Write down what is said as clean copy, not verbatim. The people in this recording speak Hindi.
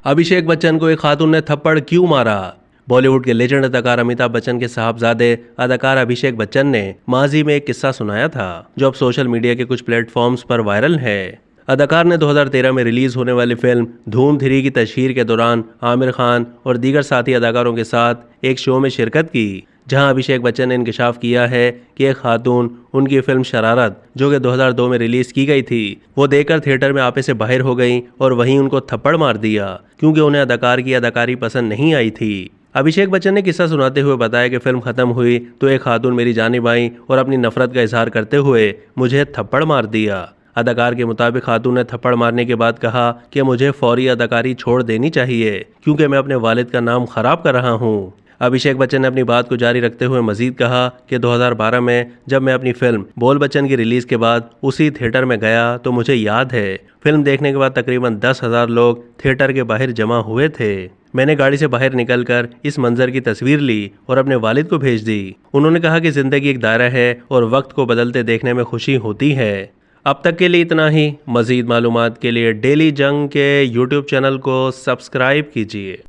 अभिषेक बच्चन को एक खातून ने थप्पड़ क्यों मारा? बॉलीवुड के लेजेंड अदाकार अमिताभ बच्चन के साहबजादे अदाकार अभिषेक बच्चन ने माजी में एक किस्सा सुनाया था जो अब सोशल मीडिया के कुछ प्लेटफॉर्म्स पर वायरल है। अदाकार ने 2013 में रिलीज होने वाली फिल्म धूम 3 की तशहीर के दौरान आमिर खान और दीगर साथी अदाकारों के साथ एक शो में शिरकत की, जहां अभिषेक बच्चन ने इंकशाफ किया है कि एक खातून उनकी फिल्म शरारत, जो कि 2002 में रिलीज की गई थी, वो देखकर थिएटर में आपे से बाहर हो गई और वहीं उनको थप्पड़ मार दिया क्योंकि उन्हें अदाकार की अदाकारी पसंद नहीं आई थी। अभिषेक बच्चन ने किस्सा सुनाते हुए बताया कि फिल्म खत्म हुई तो एक खातून मेरी जानिब आई और अपनी नफरत का इजहार करते हुए मुझे थप्पड़ मार दिया। अदाकार के मुताबिक खातून ने थप्पड़ मारने के बाद कहा कि मुझे फौरी अदाकारी छोड़ देनी चाहिए क्योंकि मैं अपने वालिद का नाम खराब कर रहा हूँ। अभिषेक बच्चन ने अपनी बात को जारी रखते हुए मजीद कहा कि 2012 में जब मैं अपनी फिल्म बोल बच्चन की रिलीज के बाद उसी थिएटर में गया तो मुझे याद है फिल्म देखने के बाद तकरीबन 10,000 लोग थिएटर के बाहर जमा हुए थे। मैंने गाड़ी से बाहर निकलकर इस मंजर की तस्वीर ली और अपने वालिद को भेज दी। उन्होंने कहा कि जिंदगी एक दायरा है और वक्त को बदलते देखने में खुशी होती है। अब तक के लिए इतना ही। मजीद मालूमात के लिए डेली जंग के यूट्यूब चैनल को सब्सक्राइब कीजिए।